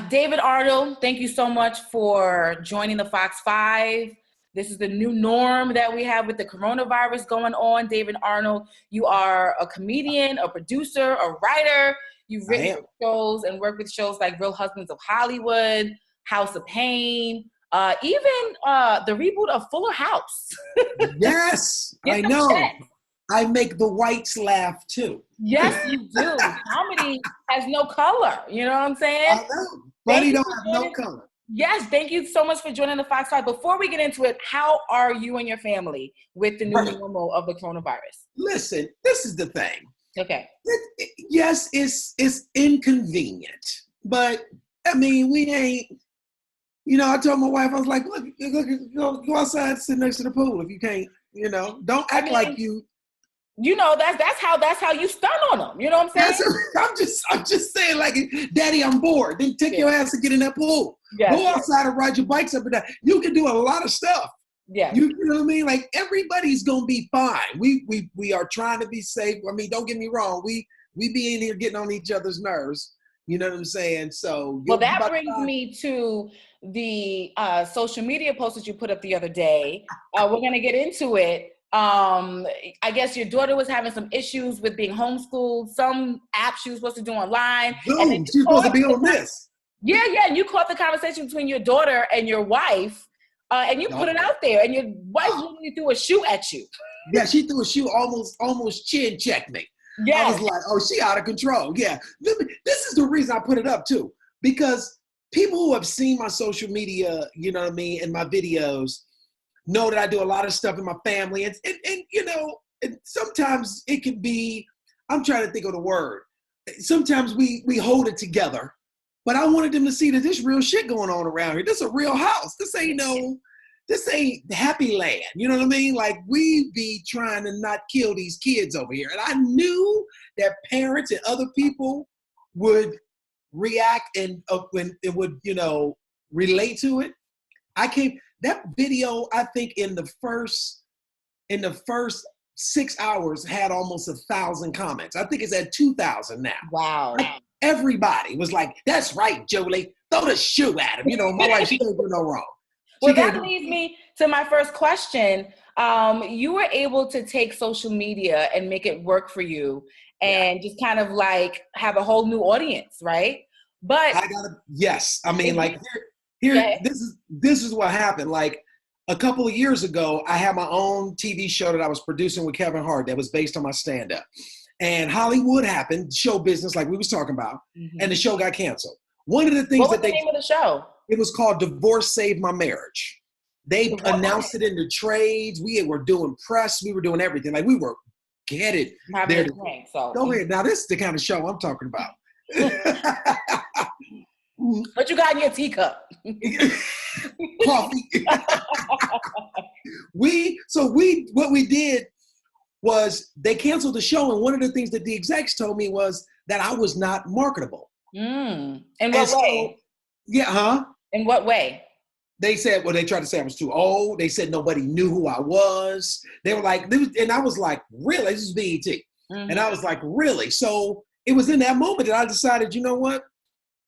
David Arnold, thank you so much for joining the Fox 5. This is the new norm that we have with the coronavirus going on. David Arnold, you are a comedian, a producer, a writer. You've written for shows and worked with shows like Real Husbands of Hollywood, House of Pain, even the reboot of Fuller House. Yes, I know. Check. I make the whites laugh too. Yes, you do. Comedy has no color. You know what I'm saying? I know. Funny don't have no color. Yes, thank you so much for joining the Fox 5. Before we get into it, how are you and your family with the new normal of the coronavirus? Listen, this is the thing. Okay. Yes, it's inconvenient, but I mean, we ain't. I told my wife, I was like, look, go outside, sit next to the pool if you can't. Don't act like you. That's how you stun on them. You know what I'm saying? I'm just saying, like, Daddy, I'm bored. Then take your ass and get in that pool. Yes. Go outside and ride your bikes up and down. You can do a lot of stuff. Yeah. You know what I mean? Like, everybody's gonna be fine. We are trying to be safe. I mean, don't get me wrong. We be in here getting on each other's nerves. You know what I'm saying? So that brings me to the social media post that you put up the other day. We're gonna get into it. I guess your daughter was having some issues with being homeschooled. Some app she was supposed to do online. Zoom. She's supposed to be on this. Yeah. And you caught the conversation between your daughter and your wife, and you put it out there. And your wife literally threw a shoe at you. Yeah, she threw a shoe, almost chin checked me. Yes. I was like, oh, she out of control. Yeah. This is the reason I put it up too, because people who have seen my social media, you know what I mean, and my videos, know that I do a lot of stuff in my family. And sometimes it can be, I'm trying to think of the word. Sometimes we hold it together, but I wanted them to see that there's real shit going on around here. This is a real house. This ain't happy land. You know what I mean? Like, we be trying to not kill these kids over here. And I knew that parents and other people would react and would, relate to it. That video, I think in the first 6 hours had almost 1,000 comments. I think it's at 2,000 now. Wow. Everybody was like, that's right, Jolie. Throw the shoe at him. My wife, she can't do no wrong. Well, that leads me to my first question. You were able to take social media and make it work for you and just kind of like have a whole new audience, right? But yes. I mean, like this is what happened. Like, a couple of years ago, I had my own TV show that I was producing with Kevin Hart that was based on my stand-up. And Hollywood happened, show business, like we was talking about, and the show got canceled. One of the things what was the name of the show? It was called Divorce Saved My Marriage. They announced it in the trades. We were doing press. We were doing everything. Like, we were headed there. Go ahead. Now, this is the kind of show I'm talking about. What you got in your teacup? Coffee. What we did was they canceled the show, and one of the things that the execs told me was that I was not marketable. In what way? In what way? They said, they tried to say I was too old. They said nobody knew who I was. They were like, and I was like, really? This is BET. And I was like, really? So it was in that moment that I decided, you know what?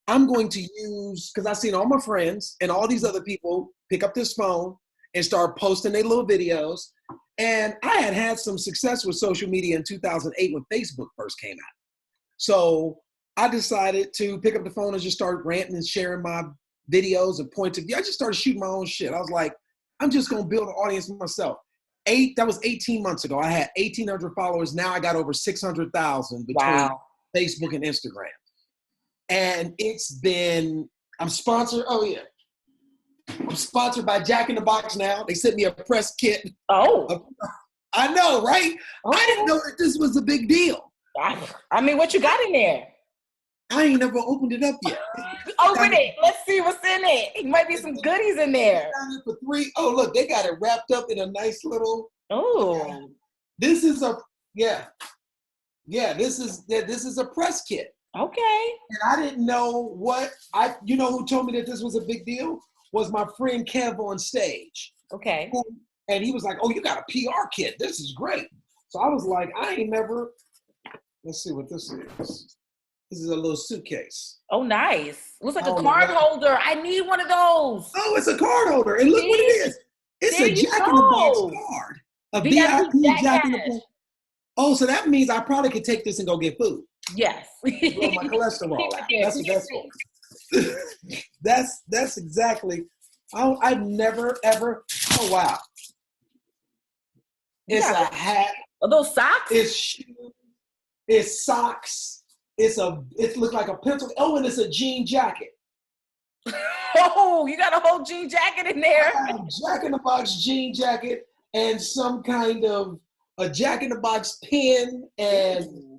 I'm going to use, because I've seen all my friends and all these other people pick up this phone and start posting their little videos. And I had some success with social media in 2008 when Facebook first came out. So I decided to pick up the phone and just start ranting and sharing my videos and points of view. I just started shooting my own shit. I was like, I'm just going to build an audience for myself. That was 18 months ago. I had 1,800 followers. Now I got over 600,000 between Facebook and Instagram. And I'm sponsored. Oh, yeah. I'm sponsored by Jack in the Box now. They sent me a press kit. Oh. I know, right? Okay. I didn't know that this was a big deal. I mean, what you got in there? I ain't never opened it up yet. Open it. Let's see what's in it. It might be some goodies in there. For $3. Oh, look, they got it wrapped up in a nice little. Oh. This is a this is a press kit. Okay. And I didn't know who told me that this was a big deal was my friend Kev on stage. Okay. And he was like, oh, you got a PR kit. This is great. So I was like, let's see what this is. This is a little suitcase. Oh, nice. Looks like a Oh, card wow. holder. I need one of those. Oh, it's a card holder. And look what it is. It's There a you Jack in the Box go. card. A VIP VIP Jack in the Cash. Box. Oh, so that means I probably could take this and go get food. Yes. Blow my cholesterol out. That's what that's for. That's exactly. I've never ever. Oh wow. It's a hat. Are those socks? It's shoes. It's socks. It looks like a pencil. Oh, and it's a jean jacket. Oh, you got a whole jean jacket in there. I have a Jack in the Box jean jacket and some kind of a Jack in the Box pen and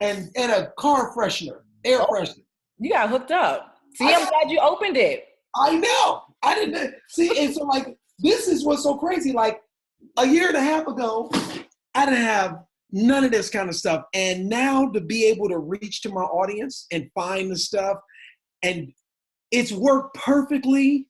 a car freshener, air freshener. You got hooked up. See, I'm glad you opened it. I know. I didn't see. And so like, this is what's so crazy. Like a year and a half ago, I didn't have none of this kind of stuff. And now to be able to reach to my audience and find the stuff, and it's worked perfectly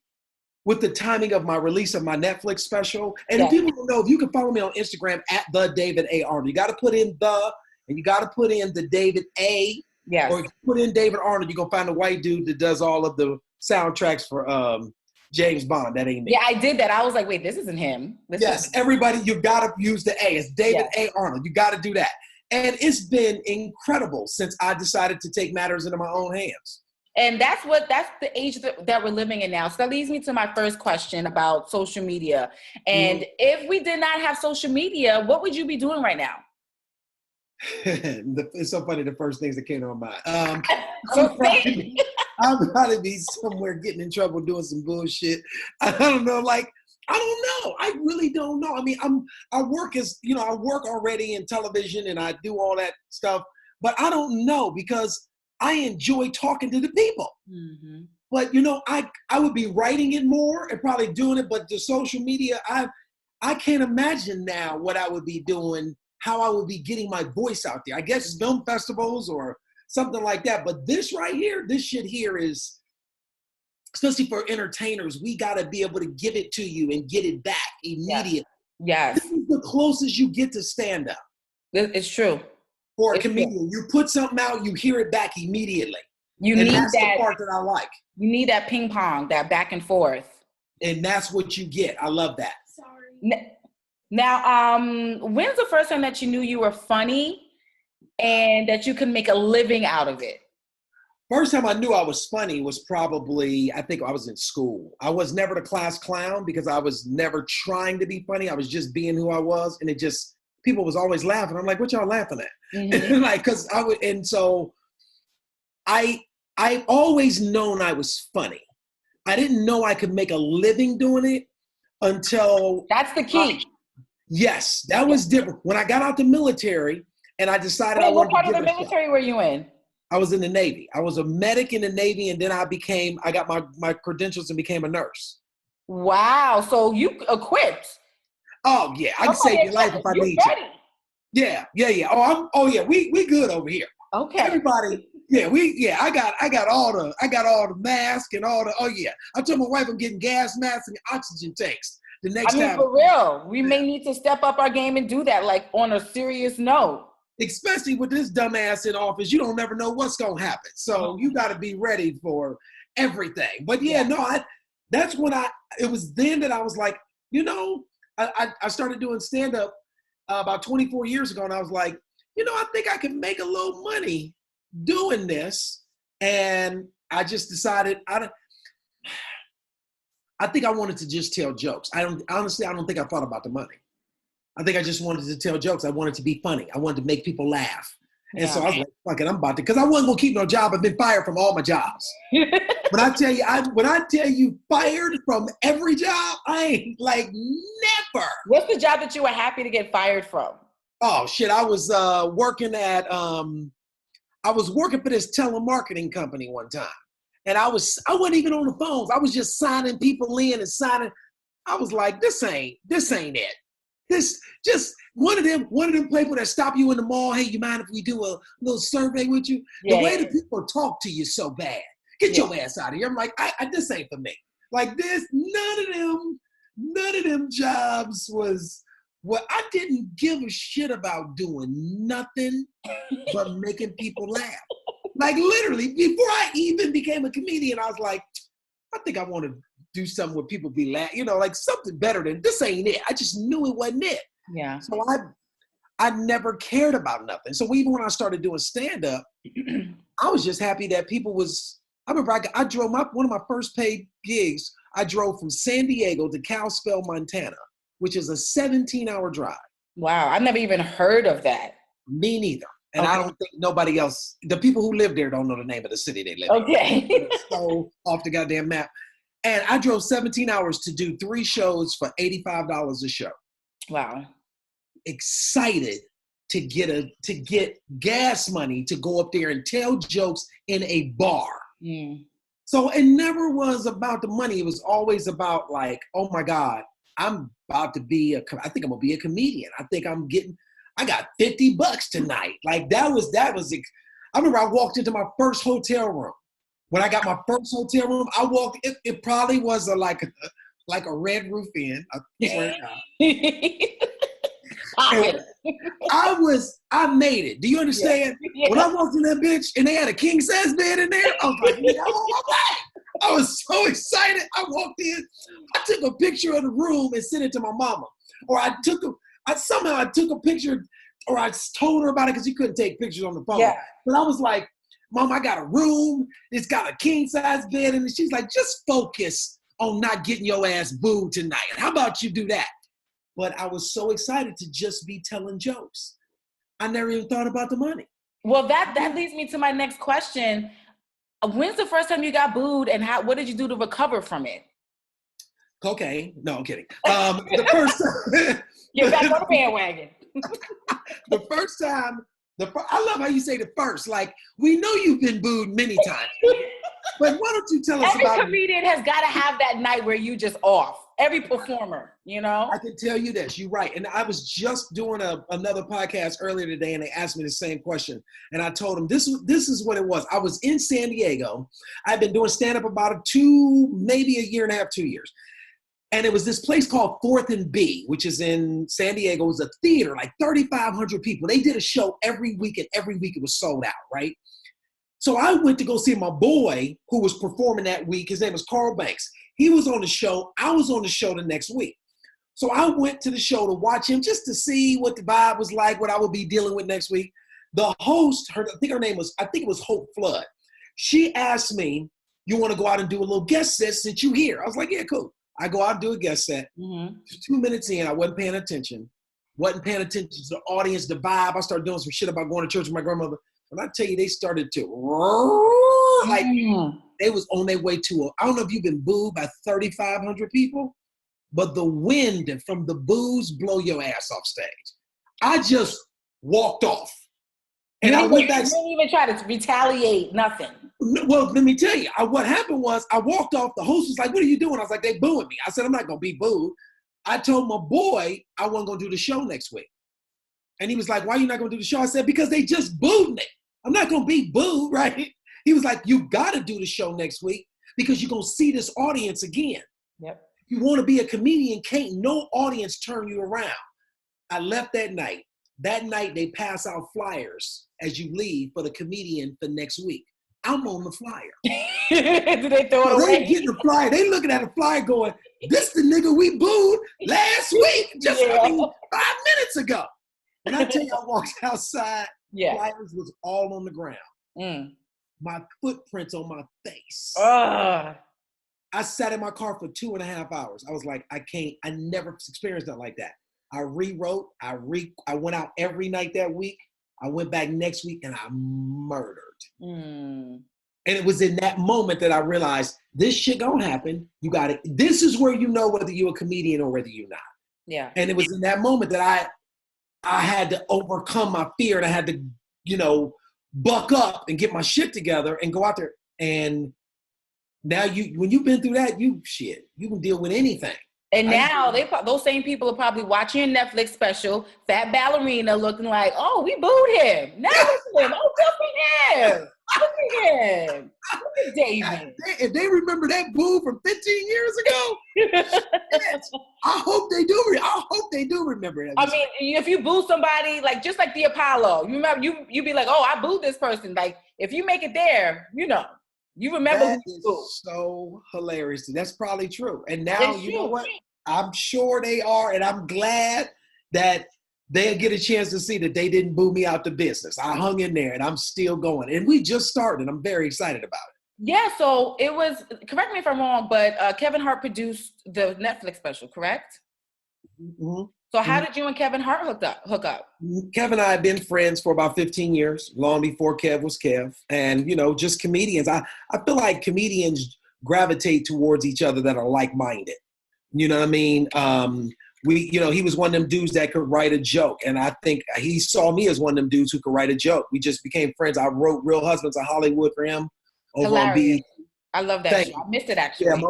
with the timing of my release of my Netflix special. And if people don't know, if you can follow me on Instagram at the David A. Arnold, you got to put in the, and you got to put in the David A. Yes. Or if you put in David Arnold, you're going to find a white dude that does all of the soundtracks for James Bond. That ain't me. Yeah, I did that. I was like, wait, this isn't him. Everybody, you got to use the A. It's David A. Arnold. You got to do that. And it's been incredible since I decided to take matters into my own hands. And that's the age that we're living in now. So that leads me to my first question about social media. And if we did not have social media, what would you be doing right now? It's so funny, the first things that came to my mind. I'll probably be somewhere getting in trouble doing some bullshit. I don't know. I don't know. I really don't know. I mean, I work already in television and I do all that stuff, but I don't know because I enjoy talking to the people. Mm-hmm. But, I would be writing it more and probably doing it, but the social media, I can't imagine now what I would be doing, how I would be getting my voice out there. I guess film festivals or something like that. But this right here, this shit here is, especially for entertainers, we got to be able to give it to you and get it back immediately. Yes. This is the closest you get to stand up. It's true. For a comedian, you put something out, you hear it back immediately. That's the part that I like. You need that ping pong, that back and forth. And that's what you get. I love that. Sorry. Now, when's the first time that you knew you were funny and that you could make a living out of it? First time I knew I was funny was probably, I think I was in school. I was never the class clown because I was never trying to be funny. I was just being who I was. And people was always laughing. I'm like, what y'all laughing at? Mm-hmm. So I've always known I was funny. I didn't know I could make a living doing it until. That's the key. Yes, that was different. When I got out the military and I decided what part of the military were you in? I was in the Navy. I was a medic in the Navy, and then I got my credentials and became a nurse. Wow. So you equipped. Oh yeah, I can save your life if I need to. Yeah. Oh yeah, we good over here. Okay. Everybody, I got all the masks and all the. Oh yeah, I told my wife I'm getting gas masks and oxygen tanks the next time. For real, we may need to step up our game and do that, like on a serious note. Especially with this dumbass in office, you don't never know what's gonna happen. So you got to be ready for everything. But that's when it was then that I was like, I started doing stand-up about 24 years ago, and I was like, I think I can make a little money doing this. And I just decided, I think I wanted to just tell jokes. I don't think I thought about the money. I think I just wanted to tell jokes. I wanted to be funny. I wanted to make people laugh. And so I was like, fuck it, I'm about to, because I wasn't going to keep no job. I've been fired from all my jobs. When I tell you fired from every job, I ain't like never. What's the job that you were happy to get fired from? Oh shit, I was working for this telemarketing company one time. And I wasn't even on the phones. I was just signing people in and signing. I was like, this ain't it. This just one of them people that stop you in the mall. Hey, you mind if we do a little survey with you? The way that people talk to you so bad. Get your ass out of here. I'm like, this ain't for me. Like this, none of them jobs was what I didn't give a shit about doing nothing but making people laugh. Like literally, before I even became a comedian, I was like, I think I want to do something where people be laughing, like something better than this ain't it. I just knew it wasn't it. Yeah. So I never cared about nothing. So even when I started doing stand-up, I was just happy that I remember I drove one of my first paid gigs, I drove from San Diego to Kalispell, Montana, which is a 17-hour drive. Wow, I've never even heard of that. Me neither. And I don't think nobody else, the people who live there don't know the name of the city they live in. Okay. It's so off the goddamn map. And I drove 17 hours to do 3 shows for $85 a show. Wow. Excited to get gas money to go up there and tell jokes in a bar. Mm. So it never was about the money. It was always about like, oh my God, I'm about to be I think I'm gonna be a comedian. I got $50 tonight. Like that was, I remember I walked into my first hotel room. When I got my first hotel room, it probably was like a Red Roof Inn. I swear to God. I made it. Do you understand? Yeah. When I walked in that bitch and they had a king size bed in there, I was like, I'm on my way. I was so excited. I walked in, I took a picture of the room and sent it to my mama. Or somehow I took a picture, or I told her about it because you couldn't take pictures on the phone. Yeah. But I was like, Mom, I got a room. It's got a king size bed. And she's like, just focus on not getting your ass booed tonight. How about you do that? But I was so excited to just be telling jokes. I never even thought about the money. Well, that leads me to my next question. When's the first time you got booed, and what did you do to recover from it? Cocaine. No, I'm kidding. The first time. You're back on the bandwagon. The first time. I love how you say the first. Like, we know you've been booed many times. But why don't you tell us about it? Every comedian has got to have that night where you just off. Every performer, I can tell you this. You're right. And I was just doing another podcast earlier today, and they asked me the same question. And I told them this is what it was. I was in San Diego. I've been doing stand-up about maybe a year and a half, 2 years. And it was this place called 4th and B, which is in San Diego. It was a theater, like 3,500 people. They did a show every week, and every week it was sold out, right? So I went to go see my boy who was performing that week. His name was Carl Banks. He was on the show. I was on the show the next week. So I went to the show to watch him just to see what the vibe was like, what I would be dealing with next week. The host, I think it was Hope Flood. She asked me, you want to go out and do a little guest set since you here? I was like, yeah, cool. I go out and do a guest set. Mm-hmm. 2 minutes in, I wasn't paying attention. Wasn't paying attention to the audience, the vibe. I started doing some shit about going to church with my grandmother. When I tell you, they started to, like, they was on their way to I don't know if you've been booed by 3,500 people, but the wind from the boos blow your ass off stage. I just walked off. And I went back. You didn't even try to retaliate, nothing. Well, let me tell you, what happened was I walked off. The host was like, what are you doing? I was like, they booing me. I said, I'm not going to be booed. I told my boy I wasn't going to do the show next week. And he was like, why are you not going to do the show? I said, because they just booed me. I'm not going to be booed, right? He was like, you got to do the show next week because you're going to see this audience again. Yep. You want to be a comedian, can't no audience turn you around. I left that night. That night, they pass out flyers as you leave for the comedian for next week. I'm on the flyer. Did they throw it away? They getting the flyer. They looking at the flyer going, this the nigga we booed last week, just 5 minutes ago. And I tell you, I walked outside, flyers was all on the ground. Mm. My footprints on my face. I sat in my car for 2.5 hours. I was like, I never experienced that like that. I rewrote, I went out every night that week. I went back next week and I murdered. Mm. And it was in that moment that I realized this shit gonna happen. You got it. This is where you know whether you're a comedian or whether you're not. Yeah. And it was in that moment that I had to overcome my fear and I had to, buck up and get my shit together and go out there. And now when you've been through that, you can deal with anything. And now those same people are probably watching your Netflix special, Fat Ballerina, looking like, oh, we booed him. Now look at him. Oh, good for him. Look at him. Look David. If they remember that boo from 15 years ago, I hope they do. I hope they do remember that. I mean, if you boo somebody, like just like the Apollo, you remember you be like, oh, I booed this person. Like if you make it there, you remember that who you is booed. so hilarious. That's probably true. And now It's you true. know what? I'm sure they are, and I'm glad that they'll get a chance to see that they didn't boo me out the business. I hung in there, and I'm still going. And we just started. I'm very excited about it. Yeah, so it was, correct me if I'm wrong, but Kevin Hart produced the Netflix special, correct? Mm-hmm. So how did you and Kevin Hart hook up? Kev and I have been friends for about 15 years, long before Kev was Kev. And, just comedians. I feel like comedians gravitate towards each other that are like-minded. You know what I mean? He was one of them dudes that could write a joke. And I think he saw me as one of them dudes who could write a joke. We just became friends. I wrote Real Husbands of Hollywood for him over on B. I love that show. I missed it, actually. Yeah,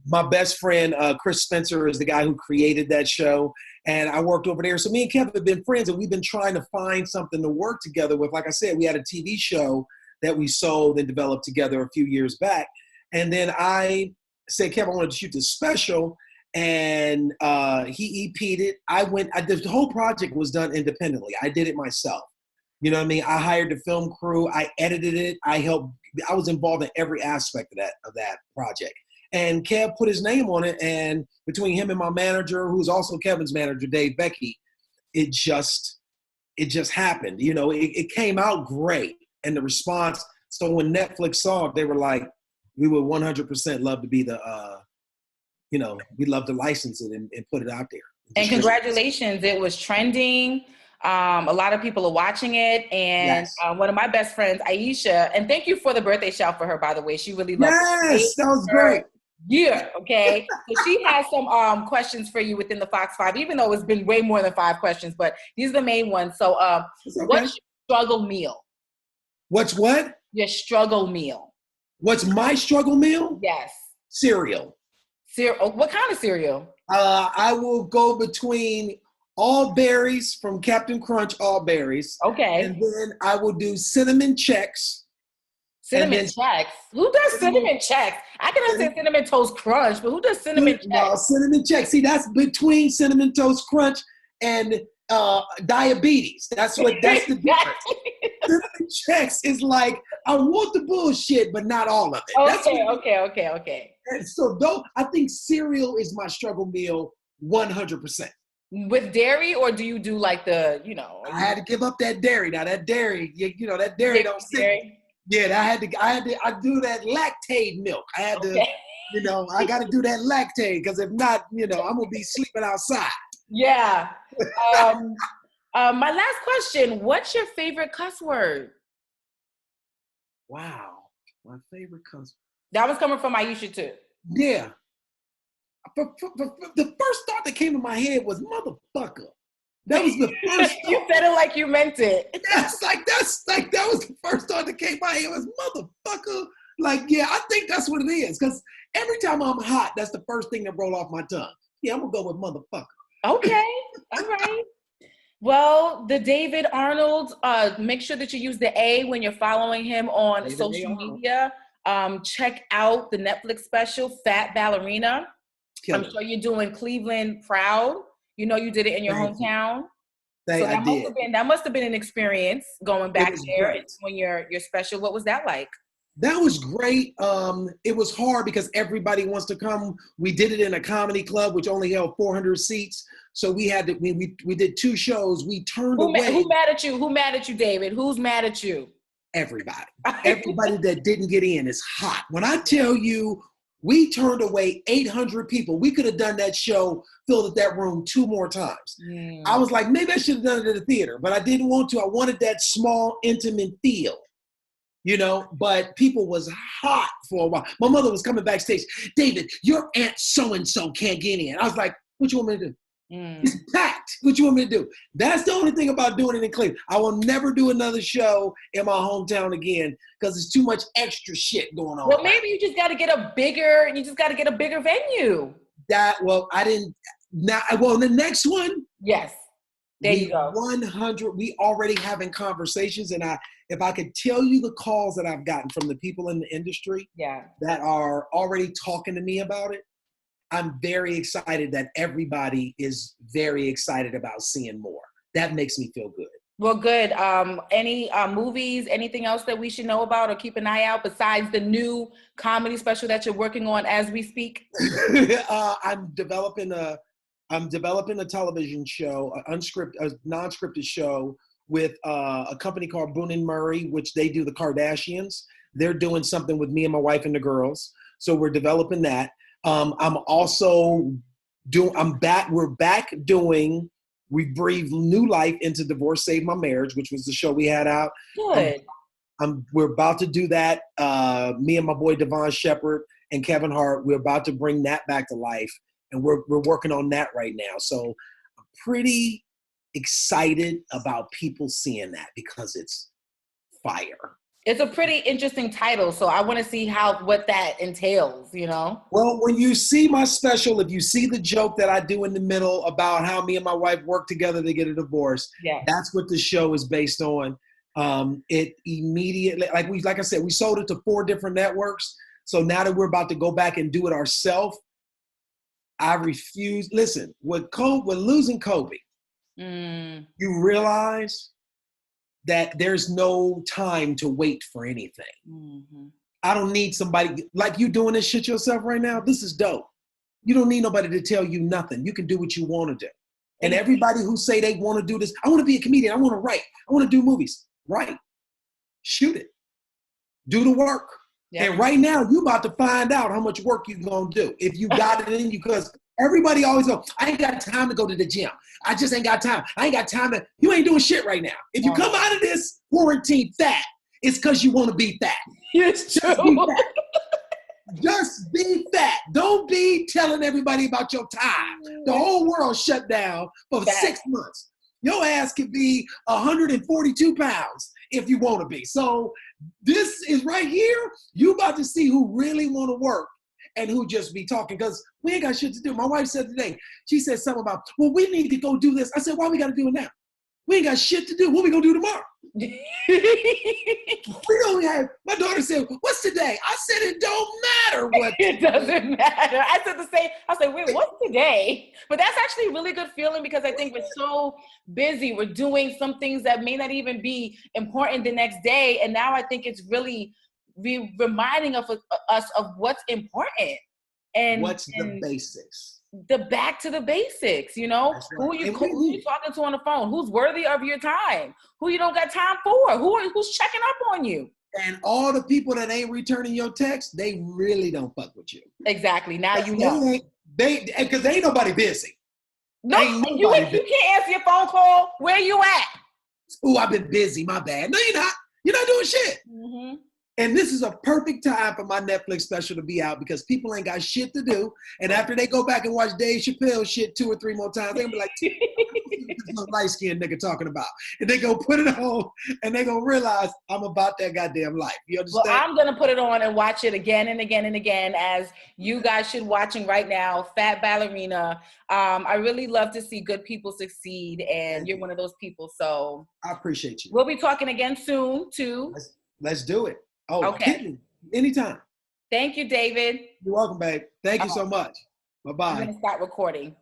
my best friend, Chris Spencer, is the guy who created that show. And I worked over there. So me and Kevin have been friends, and we've been trying to find something to work together with. Like I said, we had a TV show that we sold and developed together a few years back. And then I said, Kevin, I wanted to shoot this special. And he EP'd it. The whole project was done independently. I did it myself. You know what I mean? I hired the film crew. I edited it. I was involved in every aspect of that project. And Kev put his name on it. And between him and my manager, who's also Kevin's manager, Dave Becky, it just happened. It came out great. And the response, so when Netflix saw it, they were like, we would 100% love to be we'd love to license it and put it out there. And congratulations, it was trending. A lot of people are watching it. And yes. One of my best friends, Aisha, and thank you for the birthday shout for her, by the way. She really loved it. Yes, that was great. Yeah, okay. So she has some questions for you within the Fox 5, even though it's been way more than 5 questions, but these are the main ones. So what's your struggle meal? What's what? Your struggle meal. What's my struggle meal? Yes. Cereal. What kind of cereal? I will go between all berries from Captain Crunch, all berries. Okay. And then I will do cinnamon checks. Cinnamon checks? Who does cinnamon checks? I can understand cinnamon toast crunch, but who does cinnamon checks? No, cinnamon checks. See, that's between cinnamon toast crunch and diabetes. That's the difference. Cinnamon checks is like, I want the bullshit, but not all of it. Okay. And so I think cereal is my struggle meal 100%. With dairy, or do you do like the, I had to give up that dairy. Now that dairy, that dairy don't sit. Yeah, I do that lactate milk. I had to, I got to do that lactate, because if not, I'm going to be sleeping outside. Yeah. My last question, what's your favorite cuss word? Wow. My favorite cuss word. That was coming from Aisha too. Yeah. The first thought that came to my head was motherfucker. That was the first thought. You said it like you meant it. That was the first thought that came to my head was motherfucker. Like, yeah, I think that's what it is. Because every time I'm hot, that's the first thing that roll off my tongue. Yeah, I'm going to go with motherfucker. Okay. All right. Well, the David Arnold, make sure that you use the A when you're following him on social media. Check out the Netflix special, Fat Ballerina. I'm sure you're doing Cleveland proud. You did it in your hometown. That must have been an experience going back there when your special. What was that like? That was great. It was hard because everybody wants to come. We did it in a comedy club, which only held 400 seats. So we had to. We did 2 shows. We turned away. Who mad at you? Who mad at you, David? Who's mad at you? Everybody. Everybody that didn't get in is hot. When I tell you, we turned away 800 people. We could have done that show, filled that room 2 more times. I was like, maybe I should have done it at the theater, but I didn't want to. I wanted that small, intimate feel. But people was hot for a while. My mother was coming backstage. David, your aunt so-and-so can't get in. I was like, what you want me to do? It's packed. What you want me to do? That's the only thing about doing it in Cleveland. I will never do another show in my hometown again because there's too much extra shit going on. Well, maybe you just got to get a bigger venue. The next one, yes. There you go. 100, we already having conversations. And if I could tell you the calls that I've gotten from the people in the industry that are already talking to me about it, I'm very excited that everybody is very excited about seeing more. That makes me feel good. Well, good. Any movies, anything else that we should know about or keep an eye out besides the new comedy special that you're working on as we speak? I'm developing a television show, a non-scripted show with a company called Boone and Murray, which they do the Kardashians. They're doing something with me and my wife and the girls. So we're developing that. We breathed new life into Divorce Saved My Marriage, which was the show we had out. Good. We're about to do that. Me and my boy Devon Shepard and Kevin Hart, we're about to bring that back to life. And we're working on that right now. So I'm pretty excited about people seeing that because it's fire. It's a pretty interesting title, so I want to see what that entails, you know? Well, when you see my special, if you see the joke that I do in the middle about how me and my wife work together to get a divorce, that's what the show is based on. It immediately, like I said, we sold it to 4 different networks. So now that we're about to go back and do it ourselves, I refuse. Listen, with losing Kobe, you realize that there's no time to wait for anything. Mm-hmm. I don't need somebody like you doing this shit yourself right now. This is dope. You don't need nobody to tell you nothing. You can do what you want to do. And everybody who say they want to do this, I want to be a comedian. I want to write. I want to do movies. Write. Shoot it. Do the work. Yep. And right now, you about to find out how much work you're going to do. If you got it in you, because everybody always goes, I ain't got time to go to the gym. I just ain't got time. I ain't got time to, you ain't doing shit right now. If you come out of this quarantine fat, it's because you want to be fat. It's just true. Be fat. Just be fat. Don't be telling everybody about your time. The whole world shut down for 6 months. Your ass could be 142 pounds if you want to be. So this is right here. You about to see who really want to work and who just be talking, because we ain't got shit to do. My wife said today, she said something about, well, we need to go do this. I said, why we got to do it now? We ain't got shit to do. What we going to do tomorrow? We don't have, my daughter said, what's today? I said, it don't matter what. It doesn't matter. I said the same. I said, wait, what's today? But that's actually a really good feeling, because I think we're so busy. We're doing some things that may not even be important the next day. And now I think it's really reminding of us of what's important. And what's the basics? The back to the basics, you know? Right. Who you talking to on the phone? Who's worthy of your time? Who you don't got time for? Who's checking up on you? And all the people that ain't returning your text, they really don't fuck with you. Exactly. Now you know. Because they ain't nobody busy. No, you can't answer your phone call. Where you at? Ooh, I've been busy. My bad. No, you're not. You're not doing shit. Mm-hmm. And this is a perfect time for my Netflix special to be out, because people ain't got shit to do. And after they go back and watch Dave Chappelle shit 2 or 3 more times, they're going to be like, this light-skinned nigga talking about. And they go put it on, and they going to realize I'm about that goddamn life. You understand? Well, I'm going to put it on and watch it again and again and again, as you guys should watching right now, Fat Ballerina. I really love to see good people succeed, and you're one of those people. So I appreciate you. We'll be talking again soon, too. Let's do it. Oh, okay. Anytime. Thank you, David. You're welcome, babe. Thank you so much. Bye-bye. I'm going to start recording.